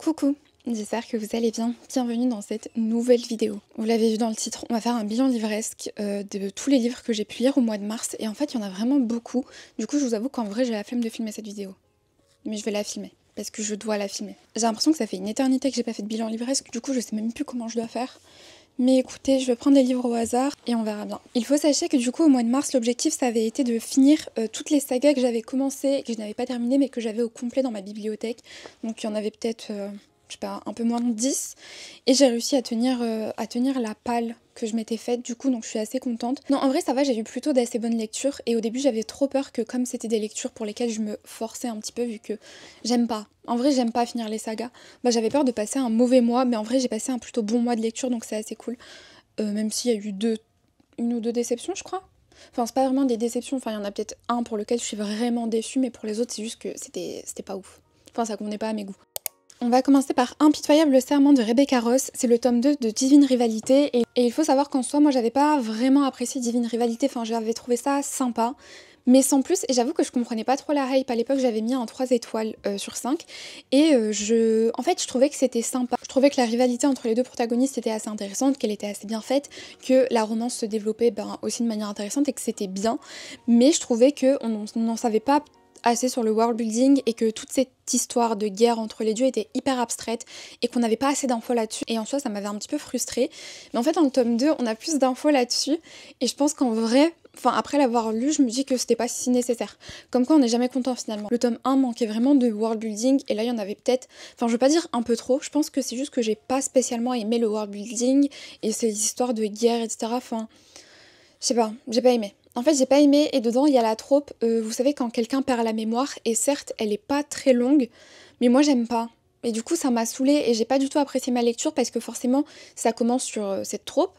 Coucou, j'espère que vous allez bien. Bienvenue dans cette nouvelle vidéo. Vous l'avez vu dans le titre, on va faire un bilan livresque de tous les livres que j'ai pu lire au mois de mars. Et en fait, il y en a vraiment beaucoup. Du coup, je vous avoue qu'en vrai, j'ai la flemme de filmer cette vidéo. Mais je vais la filmer, parce que je dois la filmer. J'ai l'impression que ça fait une éternité que j'ai pas fait de bilan livresque. Du coup, je sais même plus comment je dois faire. Mais écoutez, je vais prendre des livres au hasard et on verra bien. Il faut sachez que du coup, au mois de mars, l'objectif, ça avait été de finir toutes les sagas que j'avais commencées, que je n'avais pas terminées, mais que j'avais au complet dans ma bibliothèque. Donc il y en avait peut-être, je sais pas, un peu moins de 10. Et j'ai réussi à tenir la palle que je m'étais faite, du coup, donc je suis assez contente. Non, en vrai, ça va, j'ai eu plutôt d'assez bonnes lectures. Et au début, j'avais trop peur que, comme c'était des lectures pour lesquelles je me forçais un petit peu, vu que j'aime pas. En vrai, j'aime pas finir les sagas. Bah, j'avais peur de passer un mauvais mois, mais en vrai, j'ai passé un plutôt bon mois de lecture, donc c'est assez cool. Même s'il y a eu une ou deux déceptions, je crois. Enfin, c'est pas vraiment des déceptions, enfin, il y en a peut-être un pour lequel je suis vraiment déçue, mais pour les autres, c'est juste que c'était pas ouf. Enfin, ça convenait pas à mes goûts. On va commencer par Impitoyable serment de Rebecca Ross, c'est le tome 2 de Divine Rivalité, et il faut savoir qu'en soi, moi j'avais pas vraiment apprécié Divine Rivalité, enfin j'avais trouvé ça sympa, mais sans plus, et j'avoue que je comprenais pas trop la hype, à l'époque j'avais mis un 3 étoiles sur 5, et en fait je trouvais que c'était sympa, je trouvais que la rivalité entre les deux protagonistes était assez intéressante, qu'elle était assez bien faite, que la romance se développait aussi de manière intéressante et que c'était bien, mais je trouvais qu'on n'en savait pas assez sur le world building et que toute cette histoire de guerre entre les dieux était hyper abstraite et qu'on n'avait pas assez d'infos là-dessus. Et en soi, ça m'avait un petit peu frustrée. Mais en fait, dans le tome 2, on a plus d'infos là-dessus. Et je pense qu'en vrai, enfin après l'avoir lu, je me dis que c'était pas si nécessaire. Comme quoi, on n'est jamais content finalement. Le tome 1 manquait vraiment de world building et là, il y en avait peut-être, enfin je veux pas dire un peu trop, je pense que c'est juste que j'ai pas spécialement aimé le world building et ces histoires de guerre, etc. Enfin, je sais pas, j'ai pas aimé. En fait, j'ai pas aimé, et dedans, il y a la trope, vous savez, quand quelqu'un perd la mémoire, et certes, elle est pas très longue, mais moi, j'aime pas. Et du coup, ça m'a saoulée, et j'ai pas du tout apprécié ma lecture, parce que forcément, ça commence sur cette trope,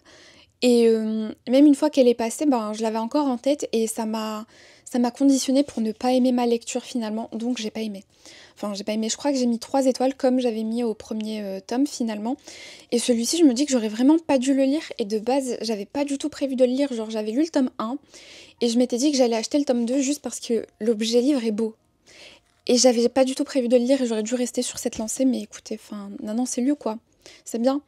et même une fois qu'elle est passée, ben, je l'avais encore en tête, et ça m'a conditionnée pour ne pas aimer ma lecture, finalement, donc j'ai pas aimé. Enfin, j'ai pas aimé, je crois que j'ai mis 3 étoiles, comme j'avais mis au premier tome, finalement. Et celui-ci, je me dis que j'aurais vraiment pas dû le lire, et de base, j'avais pas du tout prévu de le lire, genre j'avais lu le tome 1, et je m'étais dit que j'allais acheter le tome 2 juste parce que l'objet livre est beau. Et j'avais pas du tout prévu de le lire, et j'aurais dû rester sur cette lancée, mais écoutez, enfin, non, c'est lieu quoi, c'est bien.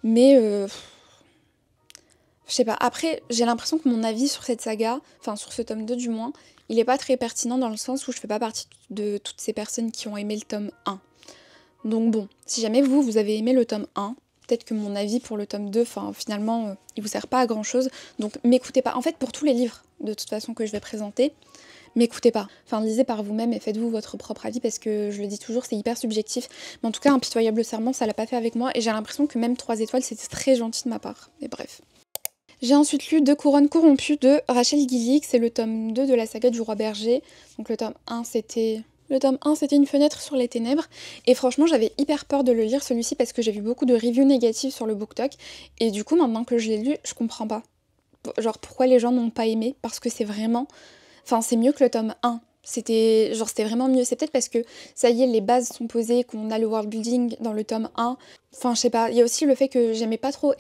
Mais, je sais pas, après, j'ai l'impression que mon avis sur cette saga, enfin sur ce tome 2 du moins, il est pas très pertinent dans le sens où je fais pas partie de toutes ces personnes qui ont aimé le tome 1. Donc bon, si jamais vous avez aimé le tome 1, peut-être que mon avis pour le tome 2, enfin finalement, il vous sert pas à grand chose. Donc m'écoutez pas. En fait, pour tous les livres, de toute façon, que je vais présenter, m'écoutez pas. Enfin, lisez par vous-même et faites-vous votre propre avis parce que je le dis toujours, c'est hyper subjectif. Mais en tout cas, Impitoyable serment, ça l'a pas fait avec moi et j'ai l'impression que même 3 étoiles, c'était très gentil de ma part. Mais bref. J'ai ensuite lu Deux couronnes corrompues de Rachel Gillick, c'est le tome 2 de la saga du roi berger. Donc le tome 1 c'était Une fenêtre sur les ténèbres, et franchement j'avais hyper peur de le lire celui-ci parce que j'ai vu beaucoup de reviews négatives sur le BookTok, et du coup maintenant que je l'ai lu, je comprends pas. Genre pourquoi les gens n'ont pas aimé, parce que c'est vraiment... Enfin c'est mieux que le tome 1. C'était vraiment mieux, c'est peut-être parce que ça y est, les bases sont posées, qu'on a le world building dans le tome 1. Enfin je sais pas, il y a aussi le fait que j'aimais pas trop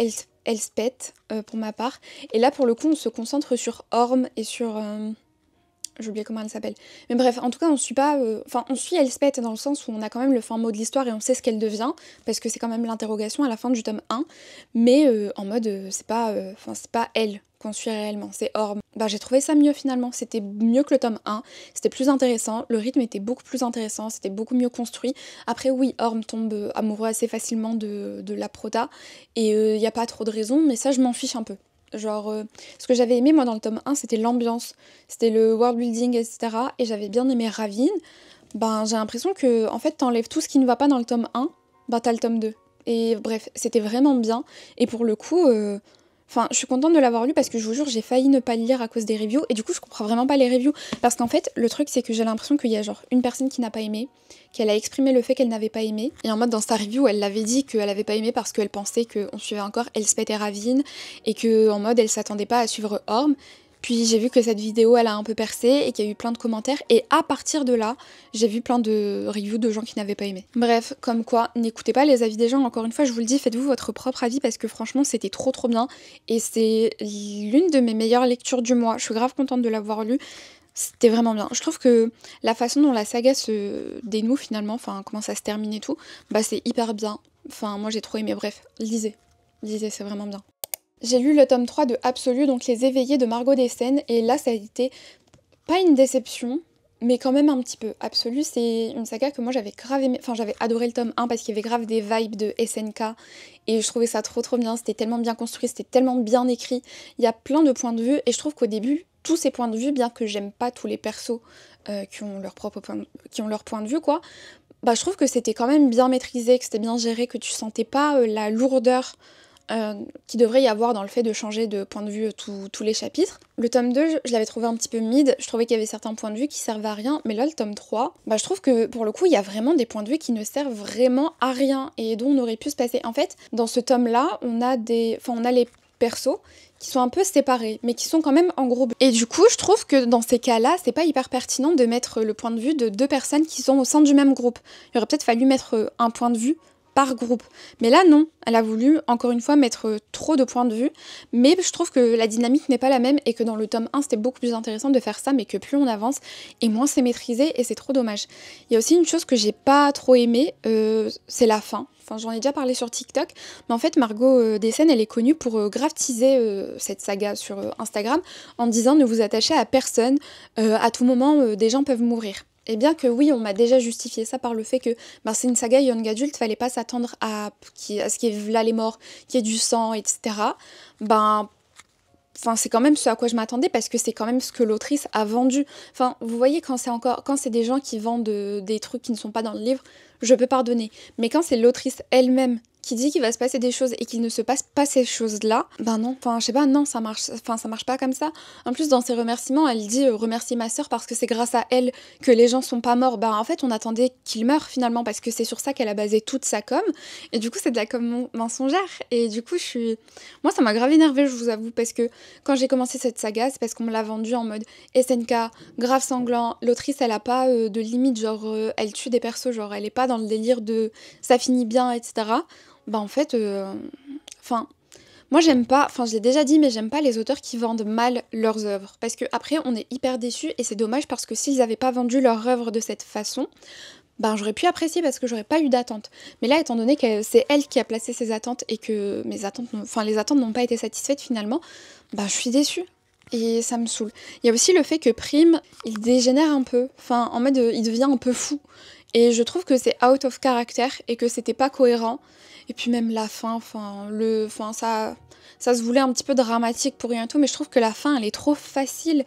Elspeth pour ma part, et là pour le coup on se concentre sur Orm et sur... j'ai oublié comment elle s'appelle. Mais bref, en tout cas, on suit pas... Enfin, on suit Elspeth dans le sens où on a quand même le fin mot de l'histoire et on sait ce qu'elle devient, parce que c'est quand même l'interrogation à la fin du tome 1. Mais en mode, c'est pas elle qu'on suit réellement, c'est Orm. Bah, j'ai trouvé ça mieux finalement, c'était mieux que le tome 1, c'était plus intéressant, le rythme était beaucoup plus intéressant, c'était beaucoup mieux construit. Après oui, Orm tombe amoureux assez facilement de la prota, et il n'y a pas trop de raisons, mais ça je m'en fiche un peu. Genre, ce que j'avais aimé moi dans le tome 1, c'était l'ambiance, c'était le world building, etc. Et j'avais bien aimé Ravine. Ben, j'ai l'impression que, en fait, t'enlèves tout ce qui ne va pas dans le tome 1, ben t'as le tome 2. Et bref, c'était vraiment bien. Et pour le coup, enfin, je suis contente de l'avoir lu parce que je vous jure, j'ai failli ne pas le lire à cause des reviews. Et du coup, je comprends vraiment pas les reviews. Parce qu'en fait, le truc, c'est que j'ai l'impression qu'il y a genre une personne qui n'a pas aimé, qu'elle a exprimé le fait qu'elle n'avait pas aimé. Et en mode, dans sa review, elle l'avait dit qu'elle avait pas aimé parce qu'elle pensait qu'on suivait encore Elspeth et Ravine. Et que, en mode, elle s'attendait pas à suivre Orm. Puis j'ai vu que cette vidéo, elle a un peu percé et qu'il y a eu plein de commentaires. Et à partir de là, j'ai vu plein de reviews de gens qui n'avaient pas aimé. Bref, comme quoi, n'écoutez pas les avis des gens. Encore une fois, je vous le dis, faites-vous votre propre avis parce que franchement, c'était trop bien. Et c'est l'une de mes meilleures lectures du mois. Je suis grave contente de l'avoir lu. C'était vraiment bien. Je trouve que la façon dont la saga se dénoue finalement, enfin comment ça se termine et tout, bah c'est hyper bien. Enfin moi j'ai trop aimé, bref, lisez. Lisez, c'est vraiment bien. J'ai lu le tome 3 de Absolu, donc Les Éveillés de Margot Dessen, et là ça a été pas une déception, mais quand même un petit peu. Absolu, c'est une saga que moi j'avais grave aimé, enfin j'avais adoré le tome 1 parce qu'il y avait grave des vibes de SNK, et je trouvais ça trop bien, c'était tellement bien construit, c'était tellement bien écrit, il y a plein de points de vue, et je trouve qu'au début, tous ces points de vue, bien que j'aime pas tous les persos qui ont leur propre qui ont leur point de vue, quoi, bah je trouve que c'était quand même bien maîtrisé, que c'était bien géré, que tu sentais pas la lourdeur qui devrait y avoir dans le fait de changer de point de vue tous les chapitres. Le tome 2, je l'avais trouvé un petit peu mid, je trouvais qu'il y avait certains points de vue qui servaient à rien, mais là le tome 3, bah je trouve que pour le coup il y a vraiment des points de vue qui ne servent vraiment à rien et dont on aurait pu se passer. En fait, dans ce tome là, on a les persos qui sont un peu séparés, mais qui sont quand même en groupe. Et du coup, je trouve que dans ces cas-là, c'est pas hyper pertinent de mettre le point de vue de deux personnes qui sont au sein du même groupe. Il aurait peut-être fallu mettre un point de vue par groupe. Mais là, non. Elle a voulu, encore une fois, mettre trop de points de vue. Mais je trouve que la dynamique n'est pas la même et que dans le tome 1, c'était beaucoup plus intéressant de faire ça, mais que plus on avance, et moins c'est maîtrisé, et c'est trop dommage. Il y a aussi une chose que j'ai pas trop aimée, c'est la fin. Enfin, j'en ai déjà parlé sur TikTok, mais en fait, Margot Dessen, elle est connue pour grave teaser cette saga sur Instagram en disant ne vous attachez à personne, à tout moment, des gens peuvent mourir. Et bien que oui, on m'a déjà justifié ça par le fait que ben, c'est une saga young adulte, fallait pas s'attendre à ce qu'il y ait là les morts, qu'il y ait du sang, etc. Ben, enfin, c'est quand même ce à quoi je m'attendais parce que c'est quand même ce que l'autrice a vendu. Enfin, vous voyez, quand c'est des gens qui vendent des trucs qui ne sont pas dans le livre, je peux pardonner. Mais quand c'est l'autrice elle-même qui dit qu'il va se passer des choses et qu'il ne se passe pas ces choses-là, ben non, enfin je sais pas, non, ça marche pas comme ça. En plus dans ses remerciements, elle dit remercier ma sœur parce que c'est grâce à elle que les gens sont pas morts. Ben en fait, on attendait qu'il meure finalement parce que c'est sur ça qu'elle a basé toute sa com et du coup, c'est de la com mensongère et du coup, moi ça m'a grave énervée, je vous avoue, parce que quand j'ai commencé cette saga, c'est parce qu'on me l'a vendue en mode SNK, grave sanglant, l'autrice elle a pas de limite, genre elle tue des persos, genre elle est pas dans le délire de ça finit bien, etc. Bah en fait, enfin, moi j'aime pas, enfin je l'ai déjà dit, mais j'aime pas les auteurs qui vendent mal leurs œuvres. Parce que après on est hyper déçus et c'est dommage parce que s'ils avaient pas vendu leur œuvre de cette façon, ben j'aurais pu apprécier parce que j'aurais pas eu d'attente. Mais là, étant donné que c'est elle qui a placé ses attentes et que les attentes n'ont pas été satisfaites finalement, bah je suis déçue. Et ça me saoule. Il y a aussi le fait que Prime, il dégénère un peu. Enfin, en mode, il devient un peu fou. Et je trouve que c'est out of character et que c'était pas cohérent. Et puis même la fin, ça se voulait un petit peu dramatique pour rien et tout, mais je trouve que la fin, elle est trop facile.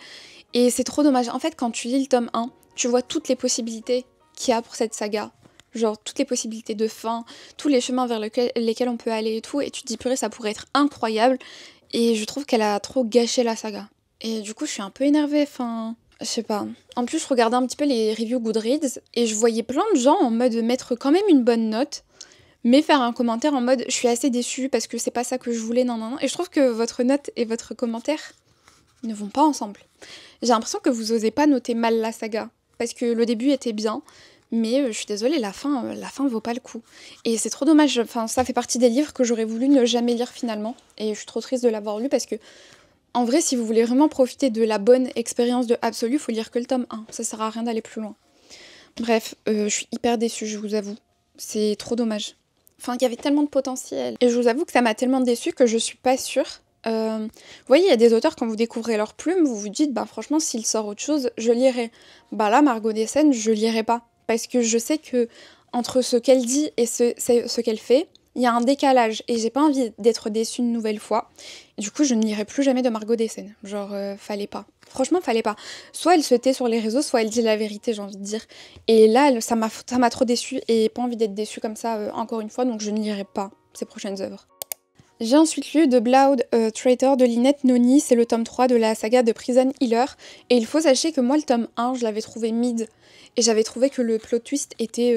Et c'est trop dommage. En fait, quand tu lis le tome 1, tu vois toutes les possibilités qu'il y a pour cette saga. Genre toutes les possibilités de fin, tous les chemins vers lesquels on peut aller et tout. Et tu te dis, purée, ça pourrait être incroyable. Et je trouve qu'elle a trop gâché la saga. Et du coup, je suis un peu énervée, enfin... Je sais pas. En plus, je regardais un petit peu les reviews Goodreads et je voyais plein de gens en mode mettre quand même une bonne note, mais faire un commentaire en mode je suis assez déçue parce que c'est pas ça que je voulais, non. Et je trouve que votre note et votre commentaire ne vont pas ensemble. J'ai l'impression que vous osez pas noter mal la saga, parce que le début était bien, mais je suis désolée, la fin vaut pas le coup. Et c'est trop dommage, enfin ça fait partie des livres que j'aurais voulu ne jamais lire finalement, et je suis trop triste de l'avoir lu parce que en vrai, si vous voulez vraiment profiter de la bonne expérience de Absolu, faut lire que le tome 1. Ça sert à rien d'aller plus loin. Bref, je suis hyper déçue, je vous avoue. C'est trop dommage. Enfin, il y avait tellement de potentiel. Et je vous avoue que ça m'a tellement déçue que je suis pas sûre. Vous voyez, il y a des auteurs, quand vous découvrez leur plume, vous vous dites, bah franchement, s'il sort autre chose, je lirai. Bah là, Margot Dessen, je lirai pas. Parce que je sais que entre ce qu'elle dit et ce qu'elle fait, il y a un décalage et j'ai pas envie d'être déçue une nouvelle fois. Et du coup, je ne lirai plus jamais de Margot Dessen. Genre, fallait pas. Franchement, fallait pas. Soit elle se tait sur les réseaux, soit elle dit la vérité, j'ai envie de dire. Et là, ça m'a trop déçue et pas envie d'être déçue comme ça encore une fois, donc je ne lirai pas ses prochaines œuvres. J'ai ensuite lu The Blood Traitor de Lynette Noni, c'est le tome 3 de la saga de Prison Healer. Et il faut sachez que moi, le tome 1, je l'avais trouvé mid. Et j'avais trouvé que le plot twist était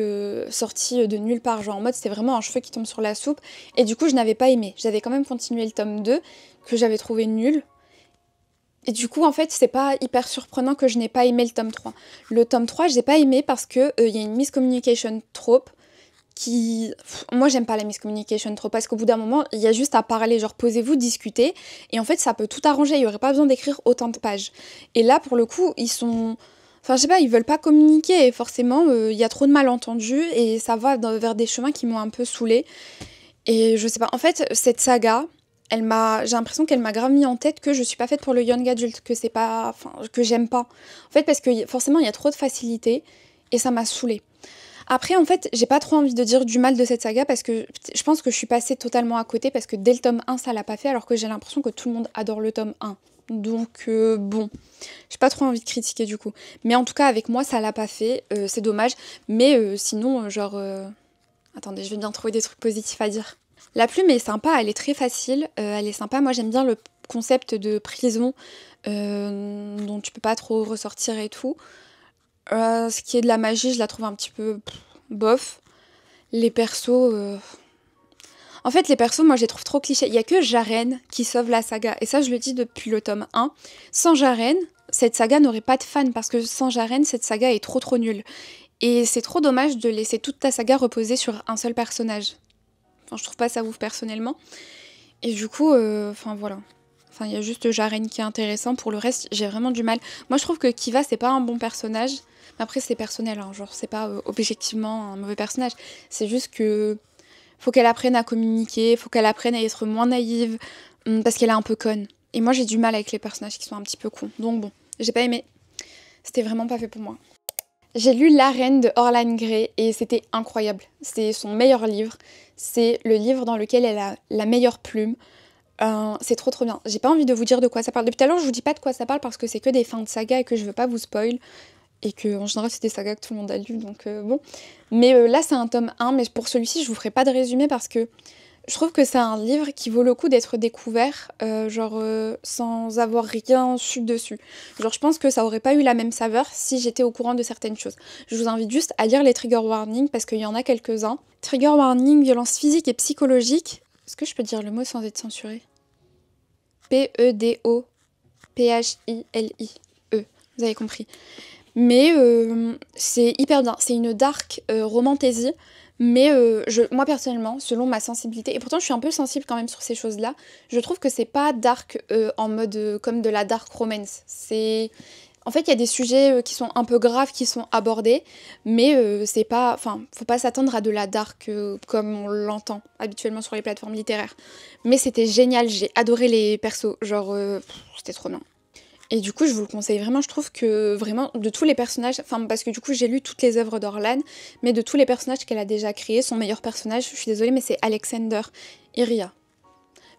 sorti de nulle part. Genre en mode, c'était vraiment un cheveu qui tombe sur la soupe. Et du coup, je n'avais pas aimé. J'avais quand même continué le tome 2, que j'avais trouvé nul. Et du coup, en fait, c'est pas hyper surprenant que je n'ai pas aimé le tome 3. Le tome 3, j'ai pas aimé parce que y a une miscommunication trope Moi j'aime pas la miscommunication trop, parce qu'au bout d'un moment il y a juste à parler, genre posez-vous, discutez, et en fait ça peut tout arranger, il y aurait pas besoin d'écrire autant de pages. Et là pour le coup ils sont... Enfin je sais pas, ils veulent pas communiquer, et forcément il y a trop de malentendus, et ça va vers des chemins qui m'ont un peu saoulée. Et je sais pas, en fait cette saga, j'ai l'impression qu'elle m'a grave mis en tête que je suis pas faite pour le young adult, que c'est pas... Enfin, que j'aime pas. En fait parce que forcément il y a trop de facilité, et ça m'a saoulée. Après, en fait, j'ai pas trop envie de dire du mal de cette saga parce que je pense que je suis passée totalement à côté parce que dès le tome 1, ça l'a pas fait, alors que j'ai l'impression que tout le monde adore le tome 1. Donc, bon, j'ai pas trop envie de critiquer du coup. Mais en tout cas, avec moi, ça l'a pas fait, c'est dommage. Mais sinon, attendez, je vais bien trouver des trucs positifs à dire. La plume est sympa, elle est très facile, elle est sympa. Moi, j'aime bien le concept de prison dont tu peux pas trop ressortir et tout. Ce qui est de la magie, je la trouve un petit peu bof. Les persos... En fait, les persos, moi, je les trouve trop clichés. Il y a que Jaren qui sauve la saga. Et ça, je le dis depuis le tome 1. Sans Jaren, cette saga n'aurait pas de fans. Parce que sans Jaren, cette saga est trop nulle. Et c'est trop dommage de laisser toute ta saga reposer sur un seul personnage. Enfin, je trouve pas ça ouf, personnellement. Et du coup, enfin, voilà. Enfin, il y a juste Jaren qui est intéressant. Pour le reste, j'ai vraiment du mal. Moi, je trouve que Kiva, c'est pas un bon personnage. Après, c'est personnel, hein. Genre, c'est pas objectivement un mauvais personnage. C'est juste que faut qu'elle apprenne à communiquer, faut qu'elle apprenne à être moins naïve, parce qu'elle est un peu conne. Et moi, j'ai du mal avec les personnages qui sont un petit peu cons. Donc bon, j'ai pas aimé. C'était vraiment pas fait pour moi. J'ai lu L'Arène de Orlan Grey et c'était incroyable. C'est son meilleur livre. C'est le livre dans lequel elle a la meilleure plume. C'est trop bien. J'ai pas envie de vous dire de quoi ça parle. Depuis tout à l'heure, je vous dis pas de quoi ça parle parce que c'est que des fins de saga et que je veux pas vous spoil. Et que en général c'est des sagas que tout le monde a lu, donc bon. Mais là c'est un tome 1, mais pour celui-ci je vous ferai pas de résumé parce que je trouve que c'est un livre qui vaut le coup d'être découvert, sans avoir rien su dessus. Genre je pense que ça aurait pas eu la même saveur si j'étais au courant de certaines choses. Je vous invite juste à lire les trigger warnings parce qu'il y en a quelques-uns. Trigger warning, violence physique et psychologique. Est-ce que je peux dire le mot sans être censuré? P-E-D-O-P-H-I-L-I-E. Vous avez compris. Mais c'est hyper bien, c'est une dark romantasy, mais moi personnellement, selon ma sensibilité, et pourtant je suis un peu sensible quand même sur ces choses-là, je trouve que c'est pas dark en mode comme de la dark romance. En fait, il y a des sujets qui sont un peu graves qui sont abordés, mais c'est pas... Enfin, faut pas s'attendre à de la dark comme on l'entend habituellement sur les plateformes littéraires. Mais c'était génial, j'ai adoré les persos, genre c'était trop bien. Et du coup, je vous le conseille vraiment, je trouve que vraiment, de tous les personnages, enfin parce que du coup j'ai lu toutes les œuvres d'Orlan, mais de tous les personnages qu'elle a déjà créés, son meilleur personnage, je suis désolée, mais c'est Alexander Iria.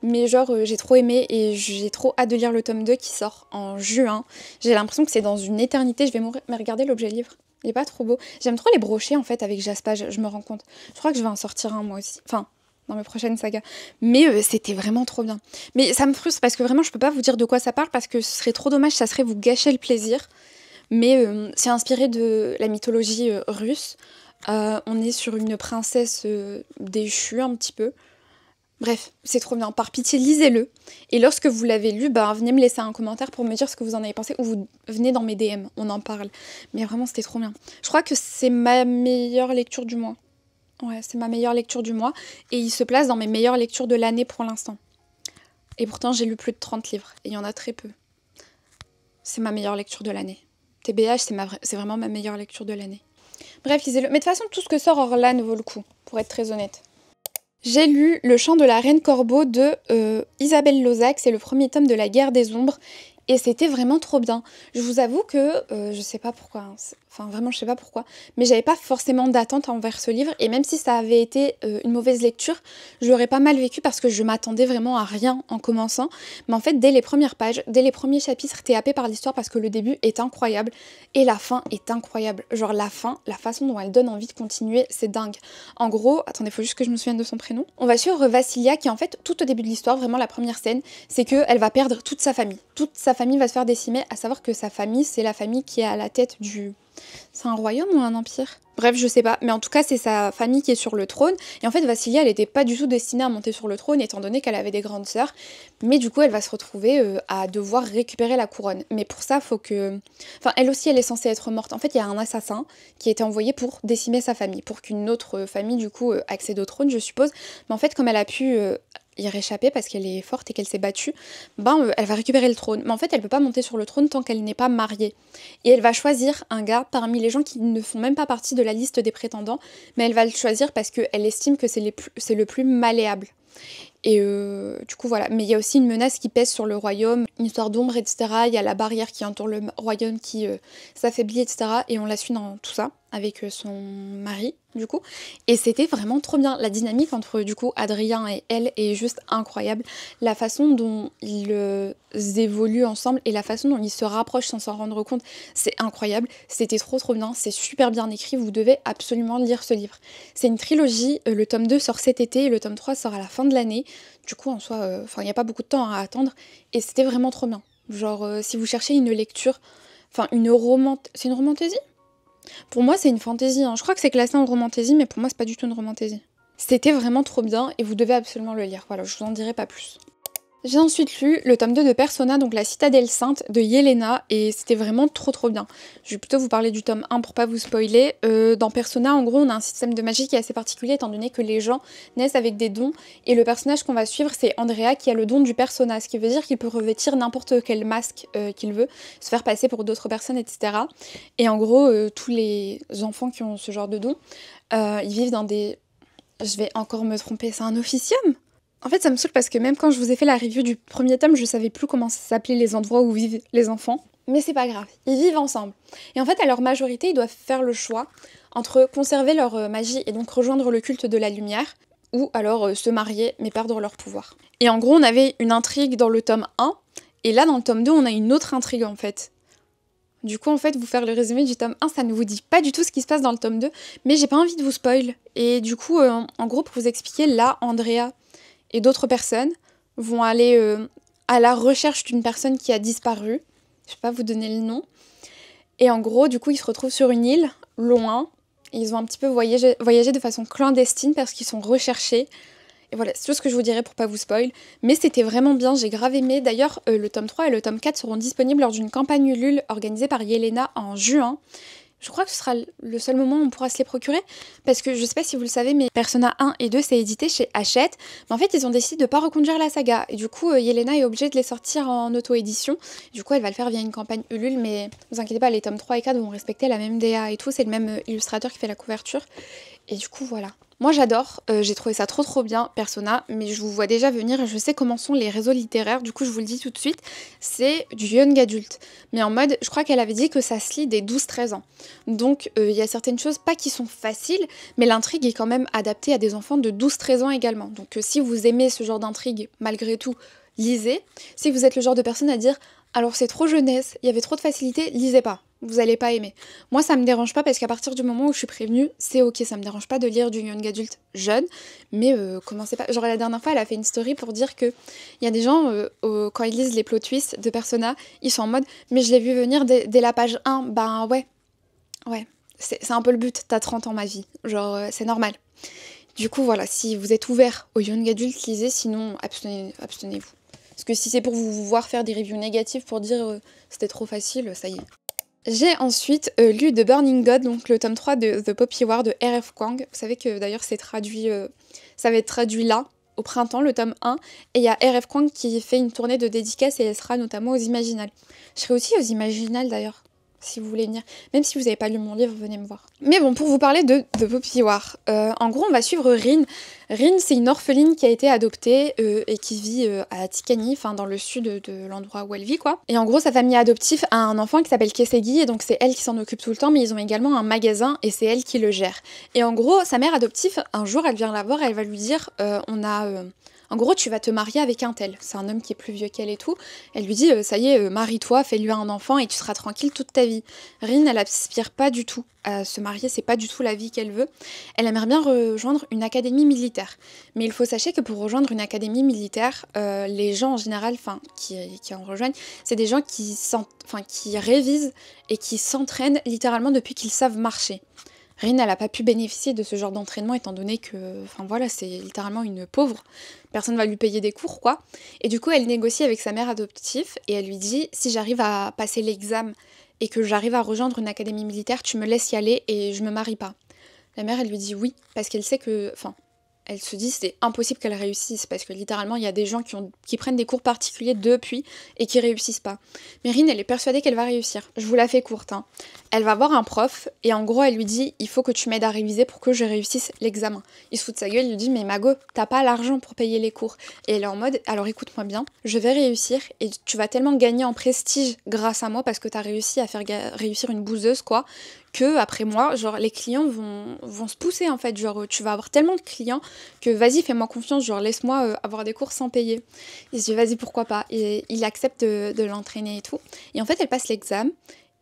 Mais genre, j'ai trop aimé et j'ai trop hâte de lire le tome 2 qui sort en juin. J'ai l'impression que c'est dans une éternité, je vais mourir. Mais regardez l'objet livre, il est pas trop beau. J'aime trop les brochets en fait avec Jaspage, je me rends compte. Je crois que je vais en sortir un moi aussi. Enfin... dans mes prochaines sagas. Mais c'était vraiment trop bien. Mais ça me frustre parce que vraiment je peux pas vous dire de quoi ça parle parce que ce serait trop dommage, ça serait vous gâcher le plaisir. Mais c'est inspiré de la mythologie russe. On est sur une princesse déchue un petit peu. Bref, c'est trop bien. Par pitié, lisez-le. Et lorsque vous l'avez lu, venez me laisser un commentaire pour me dire ce que vous en avez pensé ou vous venez dans mes DM, on en parle. Mais vraiment, c'était trop bien. Je crois que c'est ma meilleure lecture du mois. Ouais, c'est ma meilleure lecture du mois et il se place dans mes meilleures lectures de l'année pour l'instant. Et pourtant, j'ai lu plus de 30 livres et il y en a très peu. C'est ma meilleure lecture de l'année. TBH, c'est vraiment ma meilleure lecture de l'année. Bref, lisez-le. Mais de toute façon, tout ce que sort Orlan vaut le coup, pour être très honnête. J'ai lu Le chant de la reine corbeau de Isabelle Lozac, c'est le premier tome de La guerre des ombres. Et c'était vraiment trop bien. Je vous avoue que, je sais pas pourquoi, hein, enfin vraiment je sais pas pourquoi, mais j'avais pas forcément d'attente envers ce livre, et même si ça avait été une mauvaise lecture, je l'aurais pas mal vécu parce que je m'attendais vraiment à rien en commençant. Mais en fait, dès les premières pages, dès les premiers chapitres, t'es happé par l'histoire parce que le début est incroyable, et la fin est incroyable. Genre la fin, la façon dont elle donne envie de continuer, c'est dingue. En gros, attendez, faut juste que je me souvienne de son prénom. On va suivre Vassilia qui en fait, tout au début de l'histoire, vraiment la première scène, c'est qu'elle va perdre toute sa famille famille va se faire décimer, à savoir que sa famille, c'est la famille qui est à la tête du... C'est un royaume ou un empire? Bref, je sais pas, mais en tout cas, c'est sa famille qui est sur le trône. Et en fait, Vassilia, elle était pas du tout destinée à monter sur le trône, étant donné qu'elle avait des grandes sœurs. Mais du coup, elle va se retrouver à devoir récupérer la couronne. Mais pour ça, faut que... Enfin, elle aussi, elle est censée être morte. En fait, il y a un assassin qui a été envoyé pour décimer sa famille, pour qu'une autre famille, du coup, accède au trône, je suppose. Mais en fait, comme elle a pu... y réchapper parce qu'elle est forte et qu'elle s'est battue, elle va récupérer le trône. Mais en fait, elle peut pas monter sur le trône tant qu'elle n'est pas mariée. Et elle va choisir un gars parmi les gens qui ne font même pas partie de la liste des prétendants, mais elle va le choisir parce qu'elle estime que c'est le plus malléable. Et du coup, voilà. Mais il y a aussi une menace qui pèse sur le royaume, une histoire d'ombre, etc. Il y a la barrière qui entoure le royaume qui s'affaiblit, etc. Et on la suit dans tout ça, avec son mari, du coup. Et c'était vraiment trop bien. La dynamique entre, du coup, Adrien et elle est juste incroyable. La façon dont ils évoluent ensemble et la façon dont ils se rapprochent sans s'en rendre compte, c'est incroyable. C'était trop bien. C'est super bien écrit. Vous devez absolument lire ce livre. C'est une trilogie. Le tome 2 sort cet été et le tome 3 sort à la fin de l'année. Du coup, en soi, il n'y a pas beaucoup de temps à attendre. Et c'était vraiment trop bien. Genre, si vous cherchez une lecture, enfin, c'est une romantaisie? Pour moi, c'est une fantaisie. Hein. Je crois que c'est classé en romantaisie, mais pour moi, c'est pas du tout une romantaisie. C'était vraiment trop bien et vous devez absolument le lire. Voilà, je vous en dirai pas plus. J'ai ensuite lu le tome 2 de Persona, donc La Citadelle Sainte de Yelena, et c'était vraiment trop bien. Je vais plutôt vous parler du tome 1 pour pas vous spoiler. Dans Persona, en gros, on a un système de magie qui est assez particulier étant donné que les gens naissent avec des dons, et le personnage qu'on va suivre, c'est Andrea qui a le don du persona, ce qui veut dire qu'il peut revêtir n'importe quel masque qu'il veut, se faire passer pour d'autres personnes, etc. Et en gros, tous les enfants qui ont ce genre de don, ils vivent dans des... Je vais encore me tromper, c'est un officium? En fait, ça me saoule parce que même quand je vous ai fait la review du premier tome, je savais plus comment ça s'appelait les endroits où vivent les enfants. Mais c'est pas grave, ils vivent ensemble. Et en fait, à leur majorité, ils doivent faire le choix entre conserver leur magie et donc rejoindre le culte de la lumière, ou alors se marier mais perdre leur pouvoir. Et en gros, on avait une intrigue dans le tome 1, et là, dans le tome 2, on a une autre intrigue en fait. Du coup, en fait, vous faire le résumé du tome 1, ça ne vous dit pas du tout ce qui se passe dans le tome 2, mais j'ai pas envie de vous spoil. Et du coup, en gros, pour vous expliquer, là, Andrea et d'autres personnes vont aller à la recherche d'une personne qui a disparu. Je vais pas vous donner le nom. Et en gros, du coup, ils se retrouvent sur une île, loin. Et ils ont un petit peu voyagé de façon clandestine parce qu'ils sont recherchés. Et voilà, c'est tout ce que je vous dirais pour pas vous spoil. Mais c'était vraiment bien, j'ai grave aimé. D'ailleurs, le tome 3 et le tome 4 seront disponibles lors d'une campagne Ulule organisée par Yelena en juin. Je crois que ce sera le seul moment où on pourra se les procurer, parce que je sais pas si vous le savez, mais Persona 1 et 2 c'est édité chez Hachette, mais en fait ils ont décidé de pas reconduire la saga, et du coup Yelena est obligée de les sortir en auto-édition, du coup elle va le faire via une campagne Ulule, mais vous inquiétez pas, les tomes 3 et 4 vont respecter la même DA et tout, c'est le même illustrateur qui fait la couverture, et du coup voilà. Moi j'adore, j'ai trouvé ça trop bien, Persona, mais je vous vois déjà venir et je sais comment sont les réseaux littéraires, du coup je vous le dis tout de suite, c'est du young adulte. Mais en mode, je crois qu'elle avait dit que ça se lit des 12-13 ans. Donc il y a certaines choses, pas qui sont faciles, mais l'intrigue est quand même adaptée à des enfants de 12-13 ans également. Donc si vous aimez ce genre d'intrigue, malgré tout, lisez. Si vous êtes le genre de personne à dire, alors c'est trop jeunesse, il y avait trop de facilité, lisez pas. Vous allez pas aimer. Moi, ça me dérange pas parce qu'à partir du moment où je suis prévenue, c'est ok, ça me dérange pas de lire du young adulte jeune, mais commencez pas. Genre, la dernière fois, elle a fait une story pour dire que il y a des gens, quand ils lisent les plot twists de Persona, ils sont en mode, mais je l'ai vu venir dès la page 1, ben ouais, c'est un peu le but, t'as 30 ans ma vie, genre, c'est normal. Du coup, voilà, si vous êtes ouvert au young adulte, lisez, sinon, abstenez-vous. Parce que si c'est pour vous voir faire des reviews négatives pour dire c'était trop facile, ça y est. J'ai ensuite lu The Burning God, donc le tome 3 de The Poppy War de R.F. Kuang. Vous savez que d'ailleurs c'est traduit, ça va être traduit là, au printemps, le tome 1. Et il y a R.F. Kuang qui fait une tournée de dédicaces et elle sera notamment aux Imaginales. Je serai aussi aux Imaginales d'ailleurs, si vous voulez venir. Même si vous n'avez pas lu mon livre, venez me voir. Mais bon, pour vous parler de The Poppy War, en gros on va suivre Rin. Rin, c'est une orpheline qui a été adoptée et qui vit à Tikani, enfin dans le sud de l'endroit où elle vit quoi. Et en gros, sa famille adoptive a un enfant qui s'appelle Kesegi et donc c'est elle qui s'en occupe tout le temps, mais ils ont également un magasin et c'est elle qui le gère. Et en gros, sa mère adoptive, un jour, elle vient la voir et elle va lui dire on a En gros, tu vas te marier avec un tel. C'est un homme qui est plus vieux qu'elle et tout. Elle lui dit, ça y est, marie-toi, fais-lui un enfant et tu seras tranquille toute ta vie. Rin, elle aspire pas du tout à se marier, c'est pas du tout la vie qu'elle veut. Elle aimerait bien rejoindre une académie militaire. Mais il faut sachez que pour rejoindre une académie militaire, les gens en général, qui en rejoignent, c'est des gens qui révisent et qui s'entraînent littéralement depuis qu'ils savent marcher. Rin, elle n'a pas pu bénéficier de ce genre d'entraînement étant donné que, c'est littéralement une pauvre. Personne va lui payer des cours, quoi. Et du coup, elle négocie avec sa mère adoptive et elle lui dit, si j'arrive à passer l'examen et que j'arrive à rejoindre une académie militaire, tu me laisses y aller et je me marie pas. La mère, elle lui dit oui, parce qu'elle sait que, elle se dit c'est impossible qu'elle réussisse parce que littéralement il y a des gens qui prennent des cours particuliers depuis et qui réussissent pas. Mais Rin, elle est persuadée qu'elle va réussir. Je vous la fais courte, hein. Elle va voir un prof et en gros elle lui dit il faut que tu m'aides à réviser pour que je réussisse l'examen. Il se fout de sa gueule, il lui dit mais Mago, t'as pas l'argent pour payer les cours. Et elle est en mode alors écoute-moi bien, je vais réussir et tu vas tellement gagner en prestige grâce à moi parce que t'as réussi à faire réussir une bouseuse quoi. Que après moi, genre les clients vont se pousser en fait, genre tu vas avoir tellement de clients que vas-y fais-moi confiance, genre laisse-moi avoir des cours sans payer. Il se dit vas-y pourquoi pas, et il accepte de l'entraîner et tout. Et en fait elle passe l'examen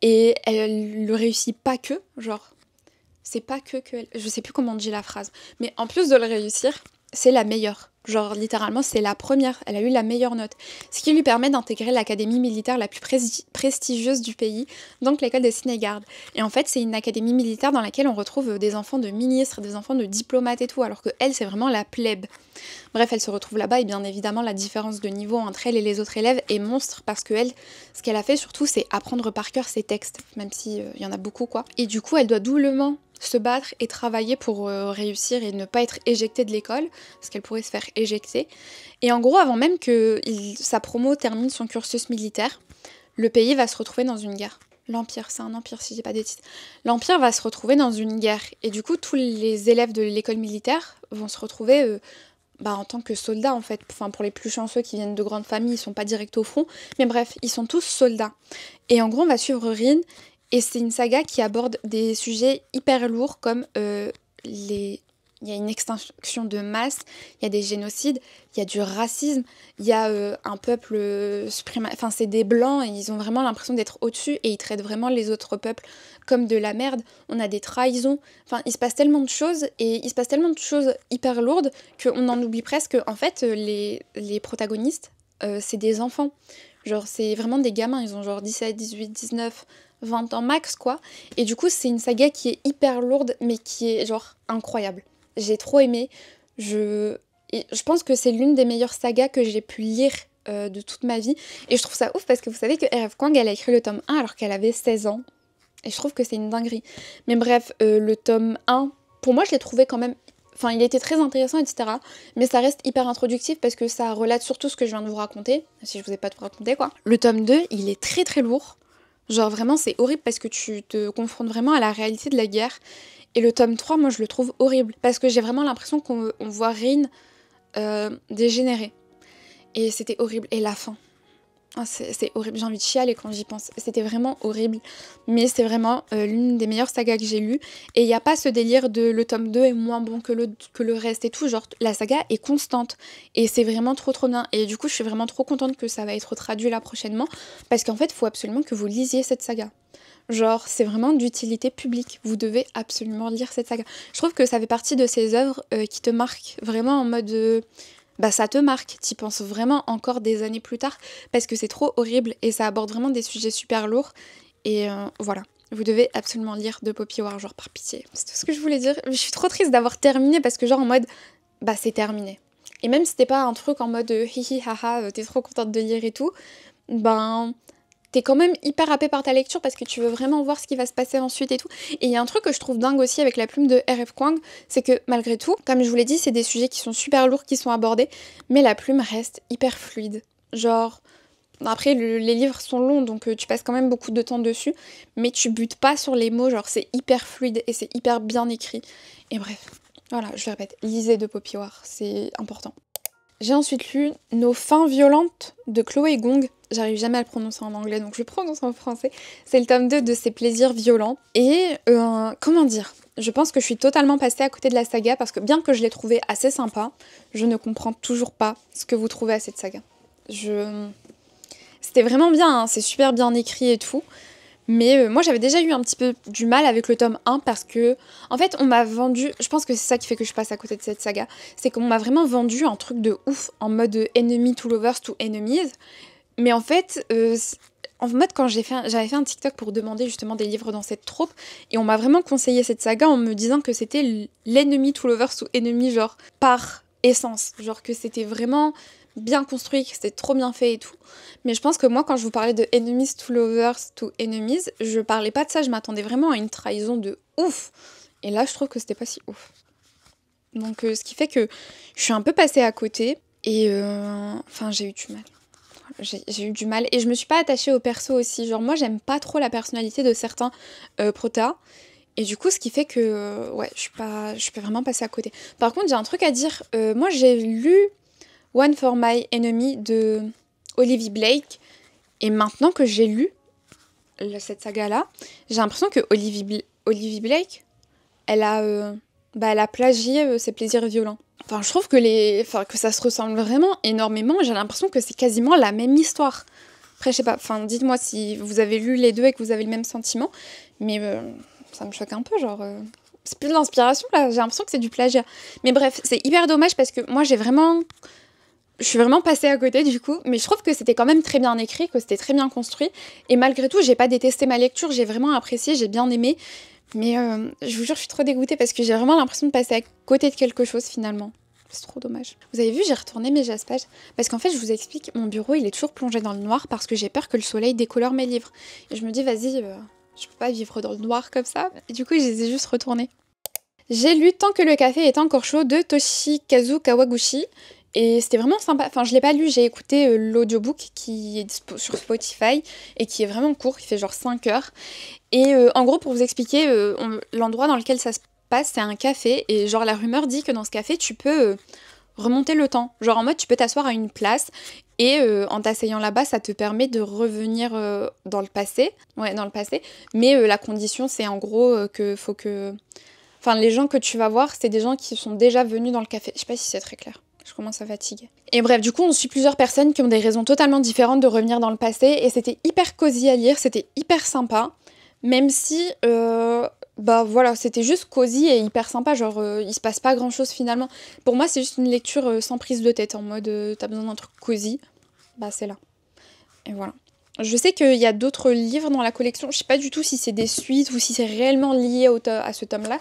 et elle le réussit pas que, genre c'est pas que elle, je sais plus comment on dit la phrase, mais en plus de le réussir, c'est la meilleure. Genre littéralement c'est la première, elle a eu la meilleure note. Ce qui lui permet d'intégrer l'académie militaire la plus prestigieuse du pays, donc l'école de Sisnégarde. Et en fait c'est une académie militaire dans laquelle on retrouve des enfants de ministres, des enfants de diplomates et tout, alors que elle c'est vraiment la plèbe. Bref, elle se retrouve là-bas et bien évidemment la différence de niveau entre elle et les autres élèves est monstre parce que elle, ce qu'elle a fait surtout c'est apprendre par cœur ses textes, même si y en a beaucoup quoi. Et du coup elle doit doublement se battre et travailler pour réussir et ne pas être éjectée de l'école, parce qu'elle pourrait se faire éjecter. Et en gros, avant même que sa promo termine son cursus militaire, le pays va se retrouver dans une guerre. L'Empire, c'est un empire si j'ai pas d'étises. L'Empire va se retrouver dans une guerre. Et du coup, tous les élèves de l'école militaire vont se retrouver en tant que soldats en fait. Enfin, pour les plus chanceux qui viennent de grandes familles, ils sont pas direct au front. Mais bref, ils sont tous soldats. Et en gros, on va suivre Rin. Et c'est une saga qui aborde des sujets hyper lourds comme il y a une extinction de masse, il y a des génocides, il y a du racisme, il y a un peuple enfin c'est des blancs et ils ont vraiment l'impression d'être au-dessus et ils traitent vraiment les autres peuples comme de la merde. On a des trahisons, enfin il se passe tellement de choses et il se passe tellement de choses hyper lourdes qu'on en oublie presque. En fait les protagonistes c'est des enfants. Genre c'est vraiment des gamins, ils ont genre 17, 18, 19, 20 ans max quoi. Et du coup c'est une saga qui est hyper lourde mais qui est genre incroyable. J'ai trop aimé. Je pense que c'est l'une des meilleures sagas que j'ai pu lire de toute ma vie. Et je trouve ça ouf parce que vous savez que R.F. Kuang elle a écrit le tome 1 alors qu'elle avait 16 ans. Et je trouve que c'est une dinguerie. Mais bref, le tome 1, pour moi je l'ai trouvé quand même... Enfin, il était très intéressant, etc. Mais ça reste hyper introductif parce que ça relate surtout ce que je viens de vous raconter. Si je vous ai pas tout raconté, quoi. Le tome 2, il est très très lourd. Genre vraiment, c'est horrible parce que tu te confrontes vraiment à la réalité de la guerre. Et le tome 3, moi, je le trouve horrible. Parce que j'ai vraiment l'impression qu'on voit Rin dégénérer. Et c'était horrible. Et la fin. Oh, c'est horrible, j'ai envie de chialer quand j'y pense. C'était vraiment horrible. Mais c'est vraiment l'une des meilleures sagas que j'ai lues. Et il n'y a pas ce délire de le tome 2 est moins bon que le reste et tout. Genre, la saga est constante. Et c'est vraiment trop trop bien. Et du coup, je suis vraiment trop contente que ça va être traduit là prochainement. Parce qu'en fait, il faut absolument que vous lisiez cette saga. Genre, c'est vraiment d'utilité publique. Vous devez absolument lire cette saga. Je trouve que ça fait partie de ces œuvres qui te marquent vraiment en mode... ça te marque, t'y penses vraiment encore des années plus tard parce que c'est trop horrible et ça aborde vraiment des sujets super lourds et voilà. Vous devez absolument lire de Poppy War, genre par pitié. C'est tout ce que je voulais dire. Je suis trop triste d'avoir terminé parce que genre en mode, c'est terminé. Et même si c'était pas un truc en mode hihi haha, t'es trop contente de lire et tout, t'es quand même hyper happé par ta lecture parce que tu veux vraiment voir ce qui va se passer ensuite et tout. Et il y a un truc que je trouve dingue aussi avec la plume de R.F. Kuang, c'est que malgré tout, comme je vous l'ai dit, c'est des sujets qui sont super lourds, qui sont abordés, mais la plume reste hyper fluide. Genre, après les livres sont longs, donc tu passes quand même beaucoup de temps dessus, mais tu butes pas sur les mots, genre c'est hyper fluide et c'est hyper bien écrit. Et bref, voilà, je le répète, lisez de Poppy War, c'est important. J'ai ensuite lu Nos fins violentes de Chloé Gong. J'arrive jamais à le prononcer en anglais, donc je le prononce en français. C'est le tome 2 de Ses plaisirs violents. Et comment dire, je pense que je suis totalement passée à côté de la saga parce que bien que je l'ai trouvée assez sympa, je ne comprends toujours pas ce que vous trouvez à cette saga. C'était vraiment bien, hein, c'est super bien écrit et tout. Mais moi j'avais déjà eu un petit peu du mal avec le tome 1 parce que en fait on m'a vendu, je pense que c'est ça qui fait que je passe à côté de cette saga, c'est qu'on m'a vraiment vendu un truc de ouf en mode enemy to lovers to enemies. Mais en fait, en mode quand j'avais fait un TikTok pour demander justement des livres dans cette troupe et on m'a vraiment conseillé cette saga en me disant que c'était l'enemy to lovers to enemy genre par essence, genre que c'était vraiment bien construit, que c'était trop bien fait et tout. Mais je pense que moi, quand je vous parlais de enemies to lovers to enemies, je parlais pas de ça, je m'attendais vraiment à une trahison de ouf. Et là, je trouve que c'était pas si ouf. Donc, ce qui fait que je suis un peu passée à côté et enfin, j'ai eu du mal. J'ai eu du mal et je me suis pas attachée au perso aussi. Genre, moi, j'aime pas trop la personnalité de certains protas. Et du coup, ce qui fait que, ouais, je suis vraiment passée à côté. Par contre, j'ai un truc à dire. Moi, j'ai lu One for My Enemy de Olivia Blake. Et maintenant que j'ai lu cette saga-là, j'ai l'impression que Olivia Blake, elle a plagié Ses plaisirs violents. Enfin, je trouve que ça se ressemble vraiment énormément. J'ai l'impression que c'est quasiment la même histoire. Après, je sais pas, enfin, dites-moi si vous avez lu les deux et que vous avez le même sentiment. Mais ça me choque un peu, genre... C'est plus de l'inspiration, là. J'ai l'impression que c'est du plagiat. Mais bref, c'est hyper dommage parce que moi, je suis vraiment passée à côté du coup, mais je trouve que c'était quand même très bien écrit, que c'était très bien construit. Et malgré tout, j'ai pas détesté ma lecture, j'ai vraiment apprécié, j'ai bien aimé. Mais je vous jure, je suis trop dégoûtée parce que j'ai vraiment l'impression de passer à côté de quelque chose finalement. C'est trop dommage. Vous avez vu, j'ai retourné mes jaspages. Parce qu'en fait, je vous explique, mon bureau, il est toujours plongé dans le noir parce que j'ai peur que le soleil décolore mes livres. Et je me dis, vas-y, je peux pas vivre dans le noir comme ça. Et du coup, je les ai juste retournés. J'ai lu Tant que le café est encore chaud de Toshikazu Kawaguchi. Et c'était vraiment sympa. Enfin, je l'ai pas lu, j'ai écouté l'audiobook qui est sur Spotify et qui est vraiment court, qui fait genre 5 heures. Et en gros, pour vous expliquer, l'endroit dans lequel ça se passe, c'est un café. Et genre, la rumeur dit que dans ce café, tu peux remonter le temps. Genre, en mode, tu peux t'asseoir à une place. Et en t'asseyant là-bas, ça te permet de revenir dans le passé. Ouais, dans le passé. Mais la condition, c'est en gros que faut que... Enfin, les gens que tu vas voir, c'est des gens qui sont déjà venus dans le café. Je sais pas si c'est très clair. Je commence à fatiguer. Et bref, du coup, on suit plusieurs personnes qui ont des raisons totalement différentes de revenir dans le passé. Et c'était hyper cosy à lire, c'était hyper sympa. Même si, bah voilà, c'était juste cosy et hyper sympa. Genre, il se passe pas grand-chose finalement. Pour moi, c'est juste une lecture sans prise de tête. En mode, t'as besoin d'un truc cosy. Bah, c'est là. Et voilà. Je sais qu'il y a d'autres livres dans la collection. Je sais pas du tout si c'est des suites ou si c'est réellement lié à ce tome-là.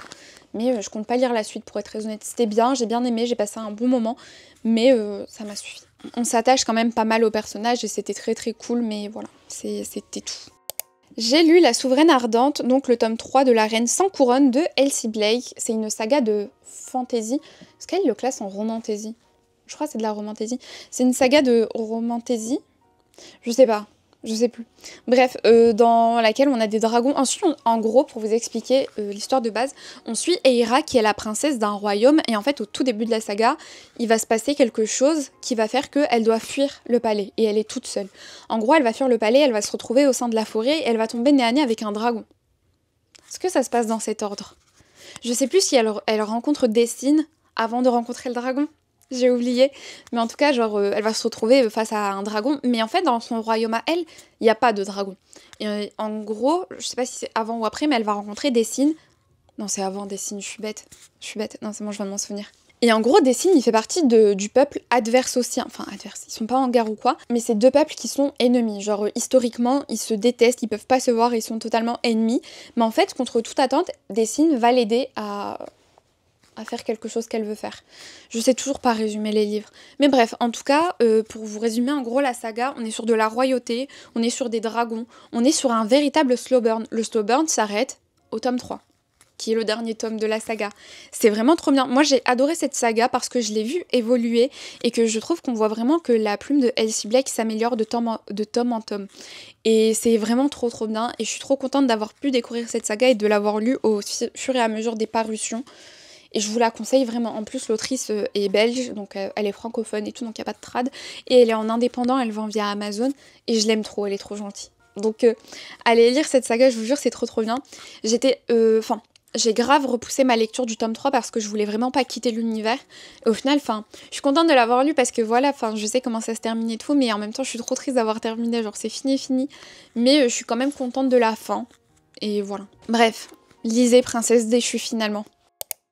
Mais je compte pas lire la suite pour être très honnête. C'était bien, j'ai bien aimé, j'ai passé un bon moment. Mais ça m'a suffi. On s'attache quand même pas mal au personnage et c'était très très cool. Mais voilà, c'était tout. J'ai lu La Souveraine Ardente, donc le tome 3 de La Reine sans couronne de Elsie Blake. C'est une saga de fantasy. Est-ce qu'elle le classe en romantasy? Je crois que c'est de la romantasy. C'est une saga de romantasy. Je sais pas. Je sais plus. Bref, dans laquelle on a des dragons. Ensuite, en gros, pour vous expliquer l'histoire de base, on suit Eira qui est la princesse d'un royaume. Et en fait, au tout début de la saga, il va se passer quelque chose qui va faire qu'elle doit fuir le palais. Et elle est toute seule. En gros, elle va fuir le palais, elle va se retrouver au sein de la forêt et elle va tomber nez à nez avec un dragon. Est-ce que ça se passe dans cet ordre? Je sais plus si elle rencontre Destine avant de rencontrer le dragon. J'ai oublié. Mais en tout cas, genre, elle va se retrouver face à un dragon. Mais en fait, dans son royaume à elle, il n'y a pas de dragon. Et en gros, je sais pas si c'est avant ou après, mais elle va rencontrer Dessine. Non, c'est avant Dessine, je suis bête. Je suis bête. Non, c'est bon, je viens de m'en souvenir. Et en gros, Dessine, il fait partie du peuple adverse aussi. Enfin, adverse, ils sont pas en guerre ou quoi. Mais c'est deux peuples qui sont ennemis. Genre, historiquement, ils se détestent, ils peuvent pas se voir, ils sont totalement ennemis. Mais en fait, contre toute attente, Dessine va l'aider à faire quelque chose qu'elle veut faire. Je sais toujours pas résumer les livres. Mais bref, en tout cas, pour vous résumer en gros la saga, on est sur de la royauté, on est sur des dragons, on est sur un véritable slow burn. Le slow burn s'arrête au tome 3, qui est le dernier tome de la saga. C'est vraiment trop bien. Moi, j'ai adoré cette saga parce que je l'ai vue évoluer et que je trouve qu'on voit vraiment que la plume de Elsie Blake s'améliore de tome en tome. Et c'est vraiment trop trop bien et je suis trop contente d'avoir pu découvrir cette saga et de l'avoir lue au fur et à mesure des parutions. et je vous la conseille vraiment. En plus l'autrice est belge, donc elle est francophone et tout, donc il n'y a pas de trad, et elle est en indépendant, elle vend via Amazon, et je l'aime trop, elle est trop gentille. Donc allez lire cette saga, je vous jure c'est trop bien. J'ai grave repoussé ma lecture du tome 3 parce que je voulais vraiment pas quitter l'univers. Et au final, je suis contente de l'avoir lu parce que voilà, je sais comment ça se termine et tout, mais en même temps, je suis trop triste d'avoir terminé, genre c'est fini. Mais je suis quand même contente de la fin. Et voilà. Bref, lisez Princesse déchue finalement.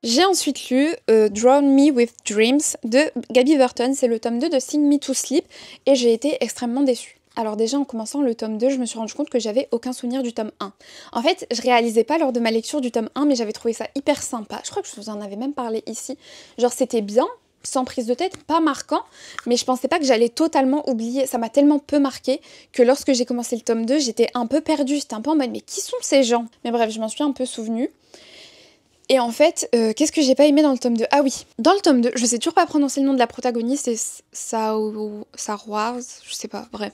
J'ai ensuite lu Drown Me With Dreams de Gaby Burton, c'est le tome 2 de Sing Me To Sleep, et j'ai été extrêmement déçue. Alors déjà en commençant le tome 2, je me suis rendu compte que j'avais aucun souvenir du tome 1. En fait, je réalisais pas lors de ma lecture du tome 1, mais j'avais trouvé ça hyper sympa. Je crois que je vous en avais même parlé ici. Genre c'était bien, sans prise de tête, pas marquant, mais je pensais pas que j'allais totalement oublier. Ça m'a tellement peu marqué que lorsque j'ai commencé le tome 2, j'étais un peu perdue. J'étais un peu en mode mais qui sont ces gens? Mais bref, je m'en suis un peu souvenue. Et en fait, qu'est-ce que j'ai pas aimé dans le tome 2? Ah oui, dans le tome 2, je sais toujours pas prononcer le nom de la protagoniste, c'est Saroise, je sais pas, bref.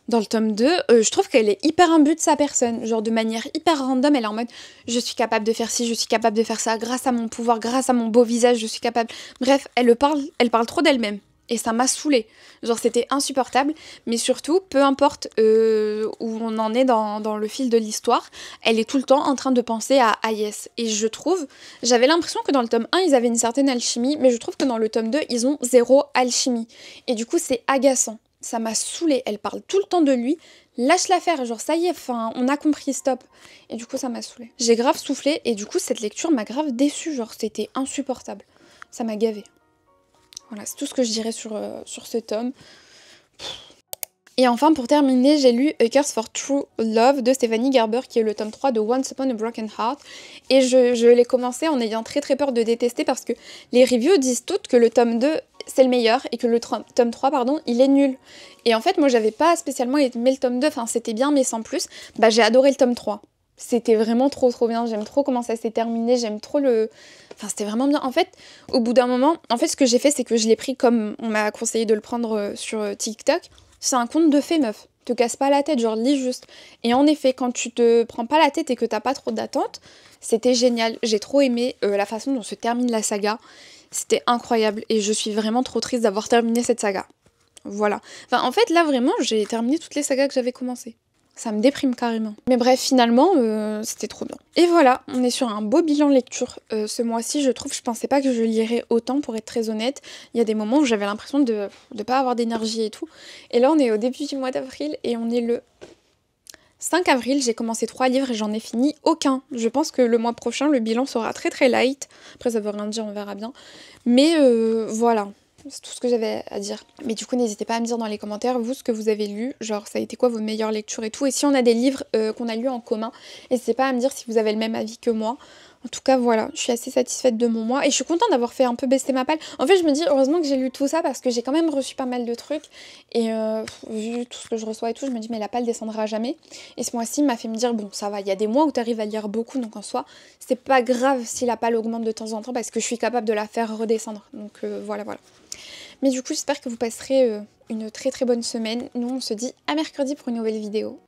Dans le tome 2, je trouve qu'elle est hyper imbue de sa personne, genre de manière hyper random, elle est en mode je suis capable de faire ci, je suis capable de faire ça, grâce à mon pouvoir, grâce à mon beau visage, je suis capable. Bref, elle parle trop d'elle-même. Et ça m'a saoulée. Genre c'était insupportable, mais surtout, peu importe où on en est dans le fil de l'histoire, elle est tout le temps en train de penser à Hayes. Et je trouve, j'avais l'impression que dans le tome 1, ils avaient une certaine alchimie, mais je trouve que dans le tome 2, ils ont zéro alchimie. Et du coup, c'est agaçant. Ça m'a saoulée. Elle parle tout le temps de lui. Lâche-la faire, genre ça y est, on a compris, stop. Et du coup, ça m'a saoulée. J'ai grave soufflé, et du coup, cette lecture m'a grave déçue, genre c'était insupportable. Ça m'a gavée. Voilà, c'est tout ce que je dirais sur ce tome. Et enfin, pour terminer, j'ai lu A Curse for True Love de Stephanie Gerber, qui est le tome 3 de Once Upon a Broken Heart. Et je l'ai commencé en ayant très peur de détester, parce que les reviews disent toutes que le tome 2, c'est le meilleur, et que le tome 3, pardon, il est nul. Et en fait, moi, j'avais pas spécialement aimé le tome 2, enfin, c'était bien, mais sans plus. Bah, j'ai adoré le tome 3. C'était vraiment trop bien, j'aime trop comment ça s'est terminé, j'aime trop le... Enfin, c'était vraiment bien. En fait, au bout d'un moment, ce que j'ai fait, c'est que je l'ai pris comme on m'a conseillé de le prendre sur TikTok. C'est un conte de fées, meuf. Te casse pas la tête, genre lis juste. Et en effet, quand tu te prends pas la tête et que t'as pas trop d'attentes, c'était génial. J'ai trop aimé la façon dont se termine la saga. C'était incroyable et je suis vraiment trop triste d'avoir terminé cette saga. Voilà. Enfin, en fait, là, vraiment, j'ai terminé toutes les sagas que j'avais commencées. Ça me déprime carrément. Mais bref, finalement, c'était trop bien. Et voilà, on est sur un beau bilan lecture ce mois-ci, je trouve. Je pensais pas que je lirais autant, pour être très honnête. Il y a des moments où j'avais l'impression de pas avoir d'énergie et tout. Et là, on est au début du mois d'avril et on est le 5 avril. J'ai commencé 3 livres et j'en ai fini aucun. Je pense que le mois prochain, le bilan sera très light. Après, ça veut rien dire, on verra bien. Mais voilà. C'est tout ce que j'avais à dire. Mais du coup, n'hésitez pas à me dire dans les commentaires, vous, ce que vous avez lu. Genre, ça a été quoi vos meilleures lectures et tout. Et si on a des livres qu'on a lus en commun, n'hésitez pas à me dire si vous avez le même avis que moi. En tout cas, voilà, je suis assez satisfaite de mon mois. Et je suis contente d'avoir fait un peu baisser ma palle. En fait, je me dis, heureusement que j'ai lu tout ça parce que j'ai quand même reçu pas mal de trucs. Et vu tout ce que je reçois et tout, je me dis, mais la palle descendra jamais. Et ce mois-ci m'a fait me dire, bon, ça va, il y a des mois où tu arrives à lire beaucoup. Donc en soi, c'est pas grave si la palle augmente de temps en temps parce que je suis capable de la faire redescendre. Donc voilà. Mais du coup, j'espère que vous passerez une très bonne semaine. Nous, on se dit à mercredi pour une nouvelle vidéo.